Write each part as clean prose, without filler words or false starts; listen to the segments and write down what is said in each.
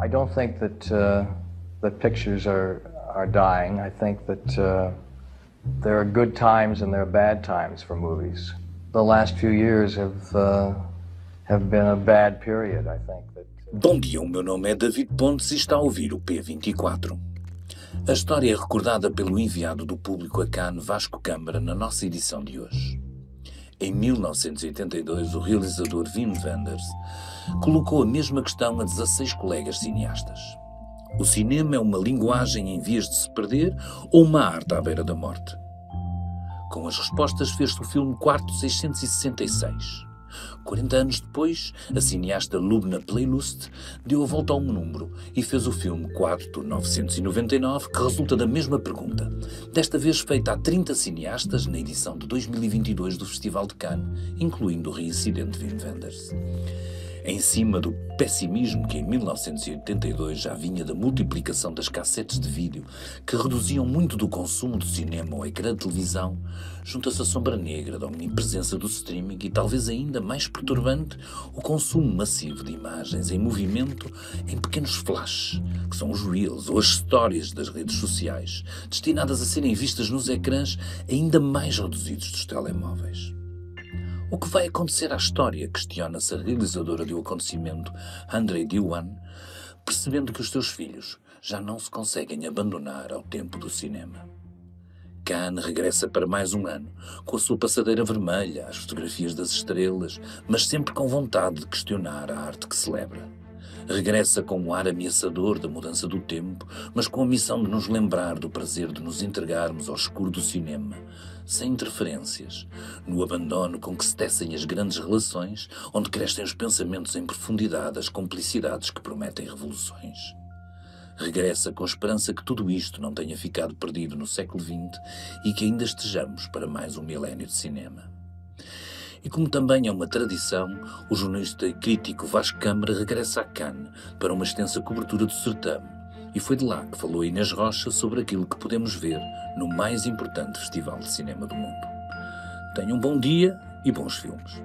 I don't think that pictures are dying. I think that there are good times and there are bad times for movies. The last few years have been a bad period, I think. Bom dia, o meu nome é David Pontes e está a ouvir o P24. A história é recordada pelo enviado do público a Cannes, Vasco Câmara, na nossa edição de hoje. Em 1982, o realizador Wim Wenders colocou a mesma questão a 16 colegas cineastas. O cinema é uma linguagem em vias de se perder ou uma arte à beira da morte? Com as respostas fez-se o filme Quarto 666. 40 anos depois, a cineasta Lubna Playlust deu a volta ao número e fez o filme Quarto 999, que resulta da mesma pergunta, desta vez feita a 30 cineastas na edição de 2022 do Festival de Cannes, incluindo o reincidente Wim Wenders. Em cima do pessimismo que em 1982 já vinha da multiplicação das cassetes de vídeo, que reduziam muito do consumo do cinema ao ecrã de televisão, junta-se a sombra negra da omnipresença do streaming e, talvez ainda mais perturbante, o consumo massivo de imagens em movimento em pequenos flashes, que são os reels ou as stories das redes sociais, destinadas a serem vistas nos ecrãs ainda mais reduzidos dos telemóveis. O que vai acontecer à história, questiona-se a realizadora do acontecimento, Andrei Diwan, percebendo que os seus filhos já não se conseguem abandonar ao tempo do cinema. Cannes regressa para mais um ano, com a sua passadeira vermelha, as fotografias das estrelas, mas sempre com vontade de questionar a arte que celebra. Regressa com um ar ameaçador da mudança do tempo, mas com a missão de nos lembrar do prazer de nos entregarmos ao escuro do cinema, sem interferências, no abandono com que se tecem as grandes relações, onde crescem os pensamentos em profundidade, as complicidades que prometem revoluções. Regressa com a esperança que tudo isto não tenha ficado perdido no século XX e que ainda estejamos para mais um milénio de cinema. E como também é uma tradição, o jornalista e crítico Vasco Câmara regressa a Cannes para uma extensa cobertura do certame. E foi de lá que falou Inês Rocha sobre aquilo que podemos ver no mais importante festival de cinema do mundo. Tenham um bom dia e bons filmes.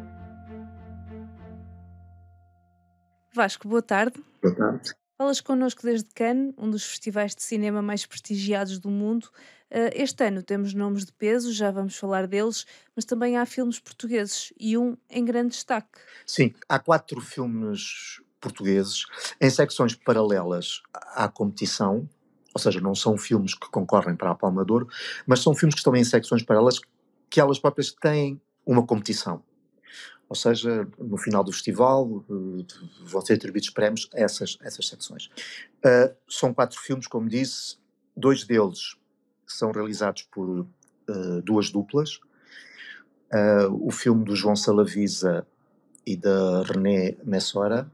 Vasco, boa tarde. Boa tarde. Falas connosco desde Cannes, um dos festivais de cinema mais prestigiados do mundo. Este ano temos nomes de peso, já vamos falar deles, mas também há filmes portugueses e um em grande destaque. Sim, há 4 filmes portugueses em secções paralelas à competição, ou seja, não são filmes que concorrem para a Palma de Ouro, mas são filmes que estão em secções paralelas que elas próprias têm uma competição. Ou seja, no final do festival vão ser atribuídos prémios a essas secções. São 4 filmes, como disse, 2 deles são realizados por 2 duplas. O filme do João Salavisa e da René Messora,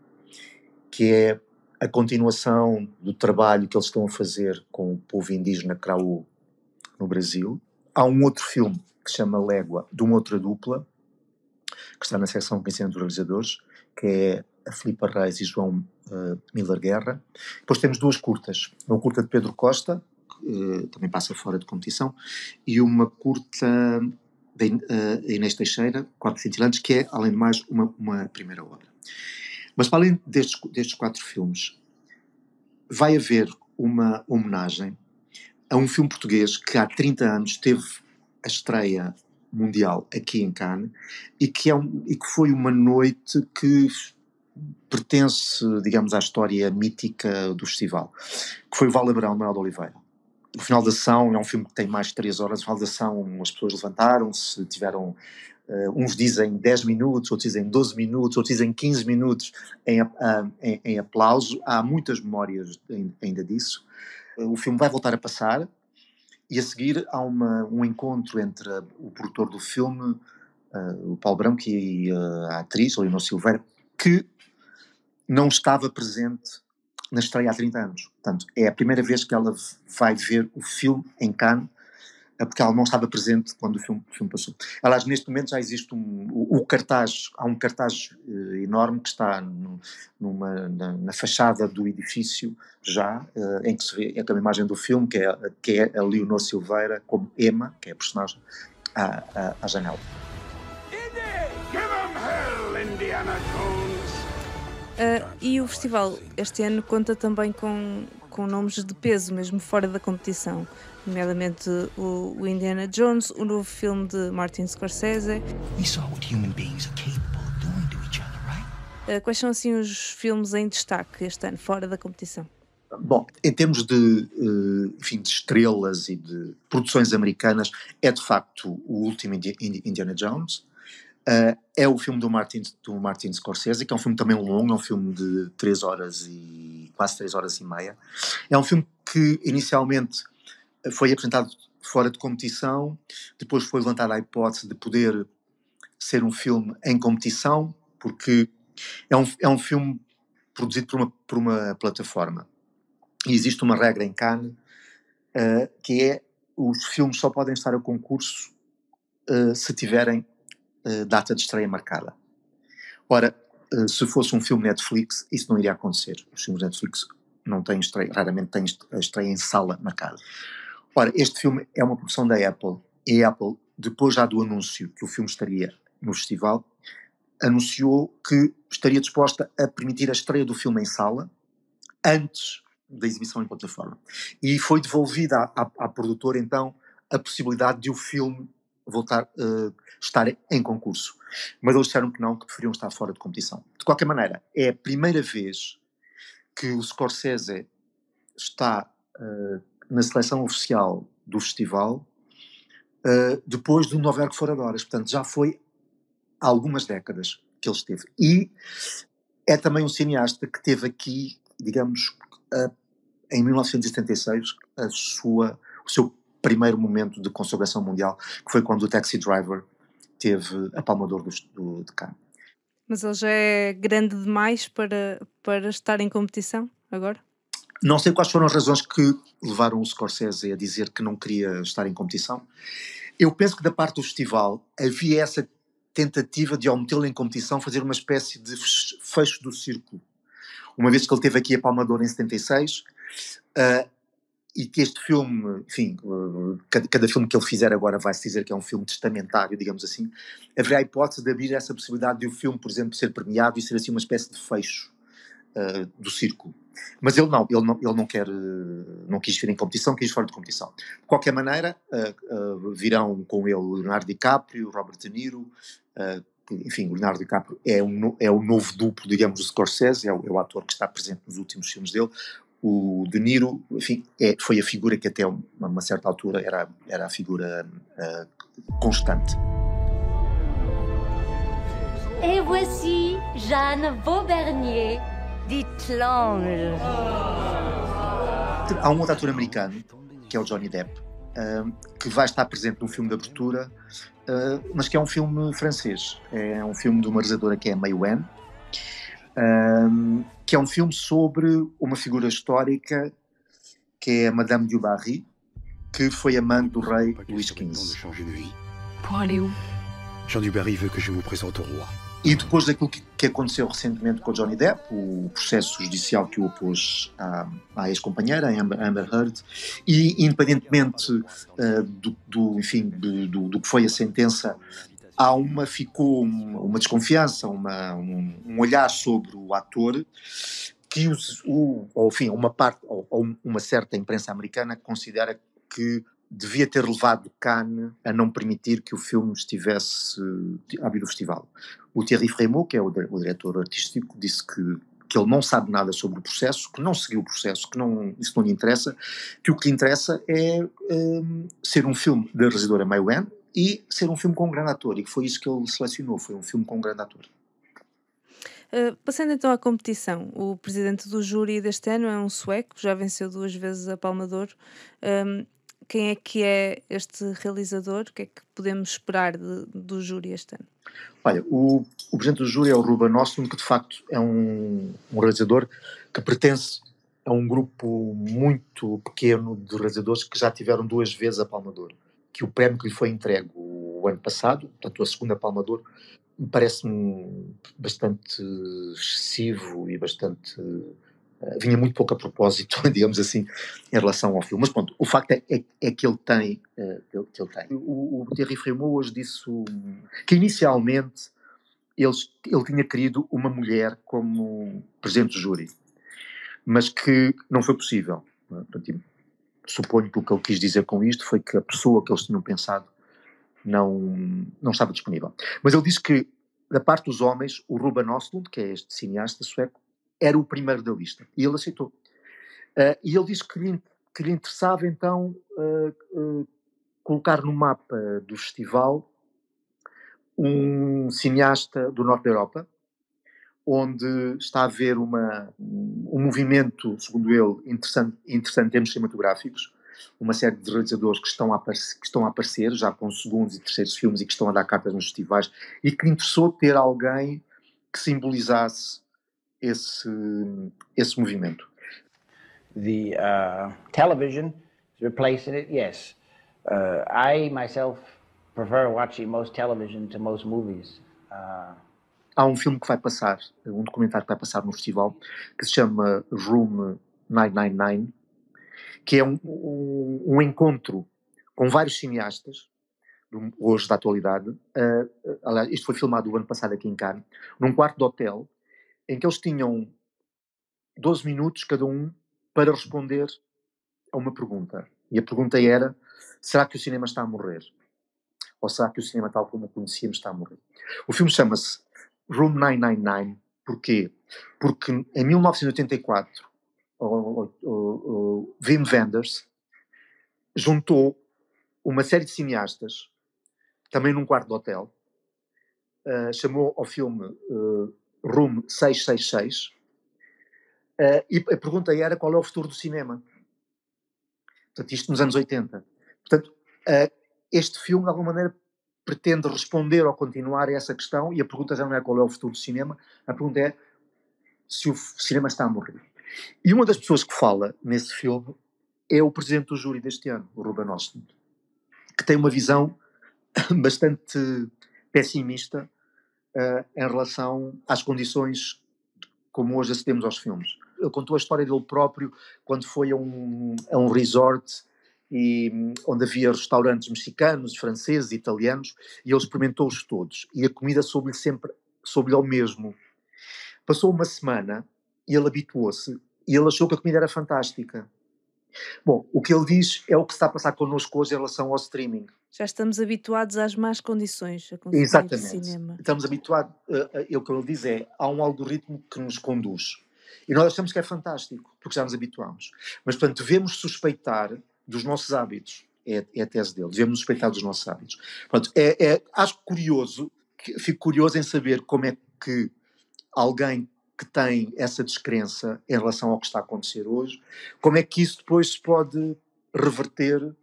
que é a continuação do trabalho que eles estão a fazer com o povo indígena Craú no Brasil. Há um outro filme que se chama Légua, de uma outra dupla, que está na secção conhecimento dos realizadores, que é a Filipa Reis e João Miller Guerra. Depois temos 2 curtas. Uma curta de Pedro Costa, que também passa fora de competição, e uma curta da Inês Teixeira, Quatro Cintilantes, que é, além de mais, uma primeira obra. Mas para além destes 4 filmes, vai haver uma homenagem a um filme português que há 30 anos teve a estreia mundial aqui em Cannes e que foi uma noite que pertence, digamos, à história mítica do festival, que foi o Val Abrão de Manuel de Oliveira. O final da sessão é um filme que tem mais de 3 horas. No final da sessão as pessoas levantaram-se, tiveram, uns dizem 10 minutos, outros dizem 12 minutos, outros dizem 15 minutos em aplauso. Há muitas memórias ainda disso. O filme vai voltar a passar e a seguir há um encontro entre o produtor do filme, o Paulo Branco, e a atriz, a Leonor Silveira, que não estava presente na estreia há 30 anos. Portanto, é a primeira vez que ela vai ver o filme em Cannes, porque ela não estava presente quando o filme passou. Aliás, neste momento já existe há um cartaz enorme que está na fachada do edifício já, em que se vê a imagem do filme, que é a Leonor Silveira como Emma, que é a personagem, à janela. Give 'em hell, Indiana Jones! E o festival este ano conta também com nomes de peso, mesmo fora da competição, nomeadamente o Indiana Jones, o novo filme de Martin Scorsese. We saw what human beings are capable of doing to each other, right? Quais são assim os filmes em destaque este ano, fora da competição? Bom, em termos de, enfim, de estrelas e de produções americanas, é de facto o último Indiana Jones. É o filme do Martin Scorsese, que é um filme também longo, é um filme de quase 3 horas e meia. É um filme que inicialmente foi apresentado fora de competição, depois foi levantada a hipótese de poder ser um filme em competição, porque é um filme produzido por uma plataforma. E existe uma regra em Cannes, que é: os filmes só podem estar a concurso se tiverem data de estreia marcada. Ora, se fosse um filme Netflix, isso não iria acontecer. Os filmes Netflix não têm estreia, raramente têm a estreia em sala marcada. Ora, este filme é uma produção da Apple, e a Apple, depois já do anúncio que o filme estaria no festival, anunciou que estaria disposta a permitir a estreia do filme em sala antes da exibição em plataforma. E foi devolvida à produtora, então, a possibilidade de o filme voltar a estar em concurso. Mas eles disseram que não, que preferiam estar fora de competição. De qualquer maneira, é a primeira vez que o Scorsese está na seleção oficial do festival depois do Não Houver Que Fora de Horas. Portanto, já foi há algumas décadas que ele esteve. E é também um cineasta que teve aqui, digamos, em 1976, o seu primeiro momento de consagração mundial, que foi quando o Taxi Driver teve a Palma de Ouro de Cannes. Mas ele já é grande demais para estar em competição agora? Não sei quais foram as razões que levaram o Scorsese a dizer que não queria estar em competição. Eu penso que da parte do festival havia essa tentativa de, ao metê-lo em competição, fazer uma espécie de fecho do círculo. Uma vez que ele teve aqui a Palma de Ouro em 76, e que este filme, enfim, cada filme que ele fizer agora vai-se dizer que é um filme testamentário, digamos assim, haverá a hipótese de abrir essa possibilidade de o filme, por exemplo, ser premiado e ser assim uma espécie de fecho do círculo. Mas ele não quis vir em competição, quis fora de competição. De qualquer maneira, virão com ele o Leonardo DiCaprio, o Robert De Niro, enfim, o Leonardo DiCaprio é o novo duplo, digamos, do Scorsese, é o ator que está presente nos últimos filmes dele. O De Niro, enfim, foi a figura que até uma certa altura era a figura constante. Et voici Jeanne Vaubernier, dite l'ange. Há um outro ator americano, que é o Johnny Depp, que vai estar presente no filme de abertura, mas que é um filme francês. É um filme de uma realizadora que é a May Wen, que é um filme sobre uma figura histórica que é a Madame du Barry, que foi amante do rei Luís XV. Pour aller où? Jean du Barry veut que je vous présente au roi. E depois daquilo que aconteceu recentemente com o Johnny Depp, o processo judicial que o opôs à ex-companheira, a Amber Heard, e independentemente do que foi a sentença, ficou uma desconfiança, um olhar sobre o ator que uma parte, ou uma certa imprensa americana considera que devia ter levado Cannes a não permitir que o filme estivesse a abrir o festival. O Thierry Frémaux, que é o diretor artístico, disse que ele não sabe nada sobre o processo, que não seguiu o processo, que isso não lhe interessa, que o que lhe interessa é ser um filme da realizadora May Wen e ser um filme com um grande ator, e que foi isso que ele selecionou, foi um filme com um grande ator. Passando então à competição, o presidente do júri deste ano é um sueco, já venceu 2 vezes a Palma de Ouro. Quem é que é este realizador? O que é que podemos esperar do júri este ano? Olha, o presidente do júri é o Ruben Östlund, que de facto é um realizador que pertence a um grupo muito pequeno de realizadores que já tiveram 2 vezes a Palma de Ouro. Que o prémio que lhe foi entregue o ano passado, portanto a segunda Palma de Ouro, me parece-me bastante excessivo e bastante... vinha muito pouco a propósito, digamos assim, em relação ao filme. Mas pronto, o facto é que ele tem. O Thierry Frémaux hoje disse que inicialmente ele tinha querido uma mulher como presidente do júri, mas que não foi possível. Não é? Portanto, suponho que o que ele quis dizer com isto foi que a pessoa que eles tinham pensado não estava disponível. Mas ele disse que, da parte dos homens, o Ruben Östlund, que é este cineasta sueco, era o primeiro da lista. E ele aceitou. E ele disse que lhe interessava, então, colocar no mapa do festival um cineasta do norte da Europa, onde está a haver um movimento, segundo ele, interessante em termos cinematográficos, uma série de realizadores que estão a aparecer, já com segundos e terceiros filmes e que estão a dar cartas nos festivais, e que lhe interessou ter alguém que simbolizasse esse movimento. The television is replacing it, yes. I myself prefer watching most television to most movies. Há um filme que vai passar, um documentário que vai passar no festival, que se chama Room 999, que é um encontro com vários cineastas, hoje da atualidade. Aliás, isto foi filmado o ano passado aqui em Cannes, num quarto de hotel, em que eles tinham 12 minutos cada um para responder a uma pergunta. E a pergunta era: será que o cinema está a morrer? Ou será que o cinema tal como o conhecíamos está a morrer? O filme chama-se Room 999. Porquê? Porque em 1984 o Wim Wenders juntou uma série de cineastas, também num quarto de hotel, chamou ao filme Room 666, e a pergunta era: qual é o futuro do cinema? Portanto, isto nos anos 80. Portanto, este filme, de alguma maneira, pretende responder ou continuar a essa questão, e a pergunta já não é qual é o futuro do cinema, a pergunta é se o cinema está a morrer. E uma das pessoas que fala nesse filme é o presidente do júri deste ano, o Ruben Östlund, que tem uma visão bastante pessimista em relação às condições como hoje acedemos aos filmes. Ele contou a história dele próprio quando foi a um resort onde havia restaurantes mexicanos, franceses, italianos, e ele experimentou-os todos. E a comida soube-lhe ao mesmo. Passou uma semana e ele habituou-se e ele achou que a comida era fantástica. Bom, o que ele diz é o que se está a passar connosco hoje em relação ao streaming. Já estamos habituados às más condições a consumir Exatamente. cinema. Estamos habituados, o que ele diz é: há um algoritmo que nos conduz. E nós achamos que é fantástico, porque já nos habituamos. Mas, portanto, devemos suspeitar dos nossos hábitos. É a tese dele. Devemos suspeitar dos nossos hábitos. Portanto, acho curioso, fico curioso em saber como é que alguém que tem essa descrença em relação ao que está a acontecer hoje, como é que isso depois se pode reverter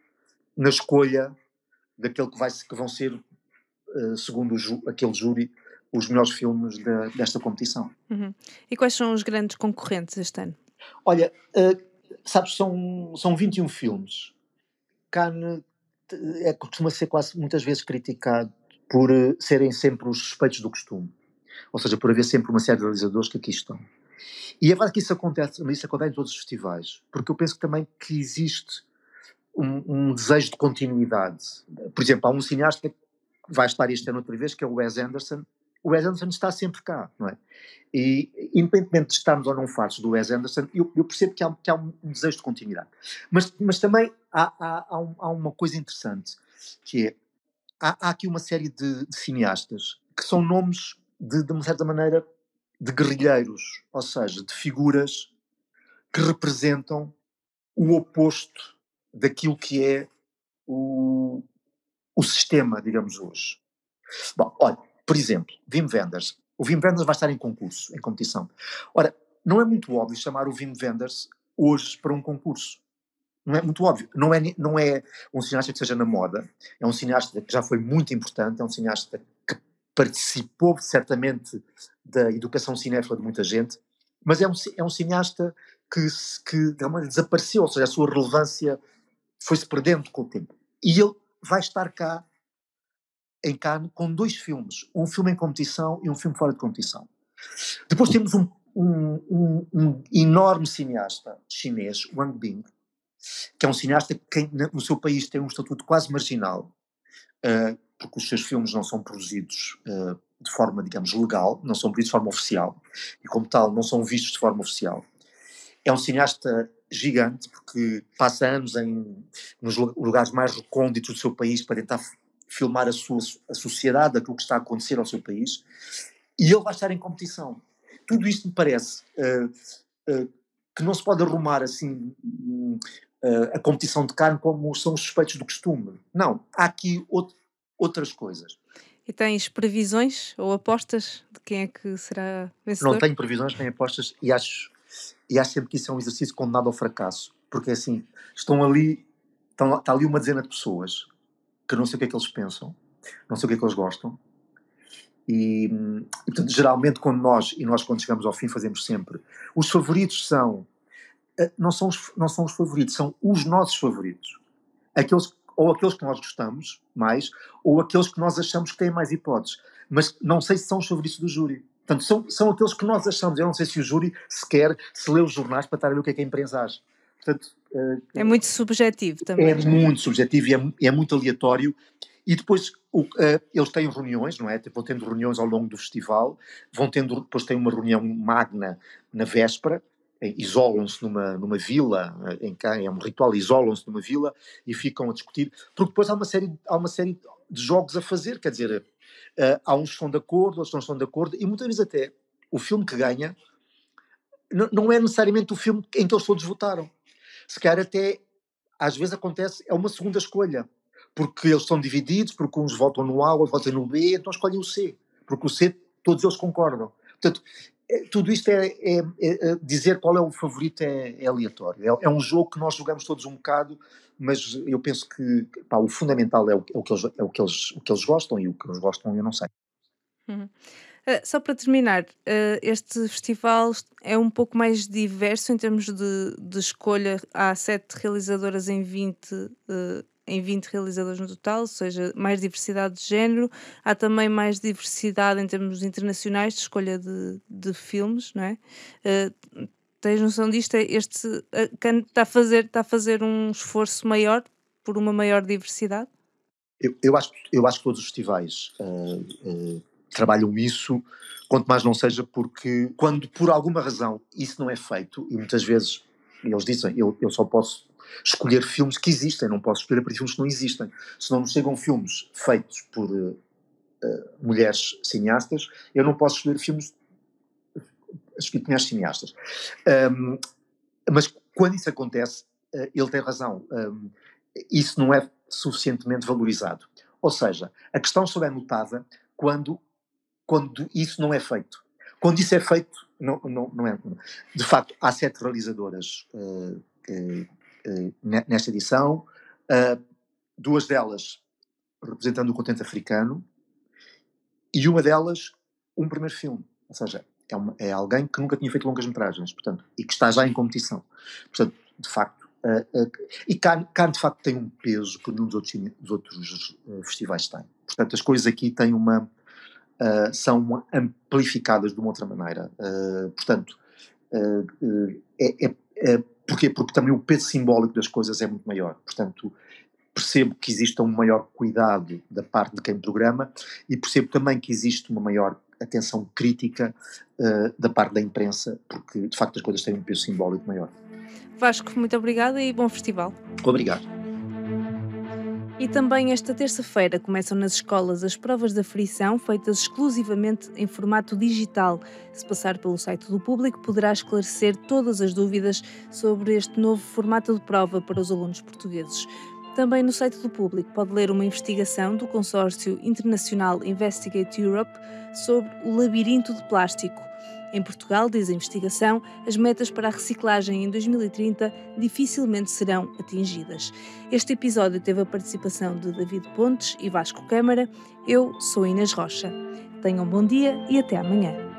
na escolha daquele que vão ser, segundo aquele júri, os melhores filmes desta competição. Uhum. E quais são os grandes concorrentes este ano? Olha, sabes, são 21 filmes. Cannes costuma ser quase muitas vezes criticado por serem sempre os suspeitos do costume. Ou seja, por haver sempre uma série de realizadores que aqui estão. E é verdade que isso acontece em todos os festivais, porque eu penso também que existe um desejo de continuidade. Por exemplo, há um cineasta que vai estar este ano outra vez, que é o Wes Anderson. O Wes Anderson está sempre cá, não é? E, independentemente de estarmos ou não fartos do Wes Anderson, eu percebo que há um desejo de continuidade. Mas também há uma coisa interessante, que é: há aqui uma série de cineastas que são nomes, de uma certa maneira, de guerrilheiros, ou seja, de figuras que representam o oposto daquilo que é o sistema, digamos, hoje. Bom, olha, por exemplo, Wim Wenders. O Wim Wenders vai estar em concurso, em competição. Ora, não é muito óbvio chamar o Wim Wenders hoje para um concurso. Não é muito óbvio. Não é um cineasta que seja na moda. É um cineasta que já foi muito importante, é um cineasta que participou certamente da educação cinéfila de muita gente, mas é um cineasta que de alguma maneira desapareceu, ou seja, a sua relevância foi-se perdendo com o tempo. E ele vai estar cá em Cannes com 2 filmes, um filme em competição e um filme fora de competição. Depois temos um enorme cineasta chinês, Wang Bing, que é um cineasta que no seu país tem um estatuto quase marginal, porque os seus filmes não são produzidos de forma, digamos, legal, não são pedidos de forma oficial, e como tal não são vistos de forma oficial. É um cineasta gigante, porque passa anos nos lugares mais recônditos do seu país para tentar filmar a sociedade, aquilo que está a acontecer ao seu país, e ele vai estar em competição. Tudo isto me parece que não se pode arrumar assim a competição de Cannes como são os suspeitos do costume. Não, há aqui outras coisas. E tens previsões ou apostas de quem é que será vencedor? Não tenho previsões nem apostas e acho sempre que isso é um exercício condenado ao fracasso, porque assim, está ali uma dezena de pessoas que não sei o que é que eles pensam, não sei o que é que eles gostam, e portanto, geralmente nós quando chegamos ao fim fazemos sempre, os favoritos não são os favoritos, são os nossos favoritos, aqueles que nós gostamos mais, ou aqueles que nós achamos que têm mais hipóteses, mas não sei se são os favoritos do júri. Portanto, são aqueles que nós achamos. Eu não sei se o júri sequer se lê os jornais para estar a ver o que é que a imprensa acha. Portanto, é muito subjetivo também. É muito subjetivo e é muito aleatório. E depois eles têm reuniões, não é? Vão tendo reuniões ao longo do festival, depois têm uma reunião magna na véspera, isolam-se numa vila, é um ritual, isolam-se numa vila e ficam a discutir, porque depois há uma série de jogos a fazer, quer dizer, há uns que estão de acordo, outros não estão de acordo, e muitas vezes até o filme que ganha não é necessariamente o filme em que eles todos votaram. Se calhar até, às vezes acontece, é uma segunda escolha, porque eles estão divididos, porque uns votam no A, outros votam no B, então escolhem o C, porque o C todos eles concordam. Portanto, tudo isto dizer qual é o favorito é aleatório. É um jogo que nós jogamos todos um bocado, mas eu penso que o fundamental é o que eles gostam, e o que eles gostam eu não sei. Uhum. Só para terminar, este festival é um pouco mais diverso em termos de escolha. Há 7 realizadoras em 20 realizadores no total, ou seja, mais diversidade de género. Há também mais diversidade em termos internacionais de escolha de filmes, não é? Tens noção disto? Cannes está a fazer um esforço maior por uma maior diversidade? Eu acho que todos os festivais trabalham isso, quanto mais não seja porque quando por alguma razão isso não é feito, e muitas vezes eles dizem, eu só posso escolher filmes que existem, não posso escolher para filmes que não existem. Se não me chegam filmes feitos por mulheres cineastas, eu não posso escolher filmes escritos por mulheres cineastas. Mas quando isso acontece, ele tem razão. Isso não é suficientemente valorizado. Ou seja, a questão só é notada quando isso não é feito. Quando isso é feito, não é. De facto, há 7 realizadoras nesta edição, 2 delas representando o continente africano e uma delas um primeiro filme. Ou seja, é alguém que nunca tinha feito longas-metragens, portanto, e que está já em competição. Portanto, de facto, e Cannes de facto tem um peso que nenhum dos outros festivais tem. Portanto, as coisas aqui têm são amplificadas de uma outra maneira. Portanto, porquê? Porque também o peso simbólico das coisas é muito maior. Portanto, percebo que existe um maior cuidado da parte de quem programa e percebo também que existe uma maior atenção crítica da parte da imprensa, porque de facto as coisas têm um peso simbólico maior. Vasco, muito obrigada e bom festival. Obrigado. E também esta terça-feira começam nas escolas as provas da frição, feitas exclusivamente em formato digital. Se passar pelo site do Público, poderá esclarecer todas as dúvidas sobre este novo formato de prova para os alunos portugueses. Também no site do Público pode ler uma investigação do consórcio internacional Investigate Europe sobre o labirinto de plástico. Em Portugal, diz a investigação, as metas para a reciclagem em 2030 dificilmente serão atingidas. Este episódio teve a participação de David Pontes e Vasco Câmara. Eu sou Inês Rocha. Tenham um bom dia e até amanhã.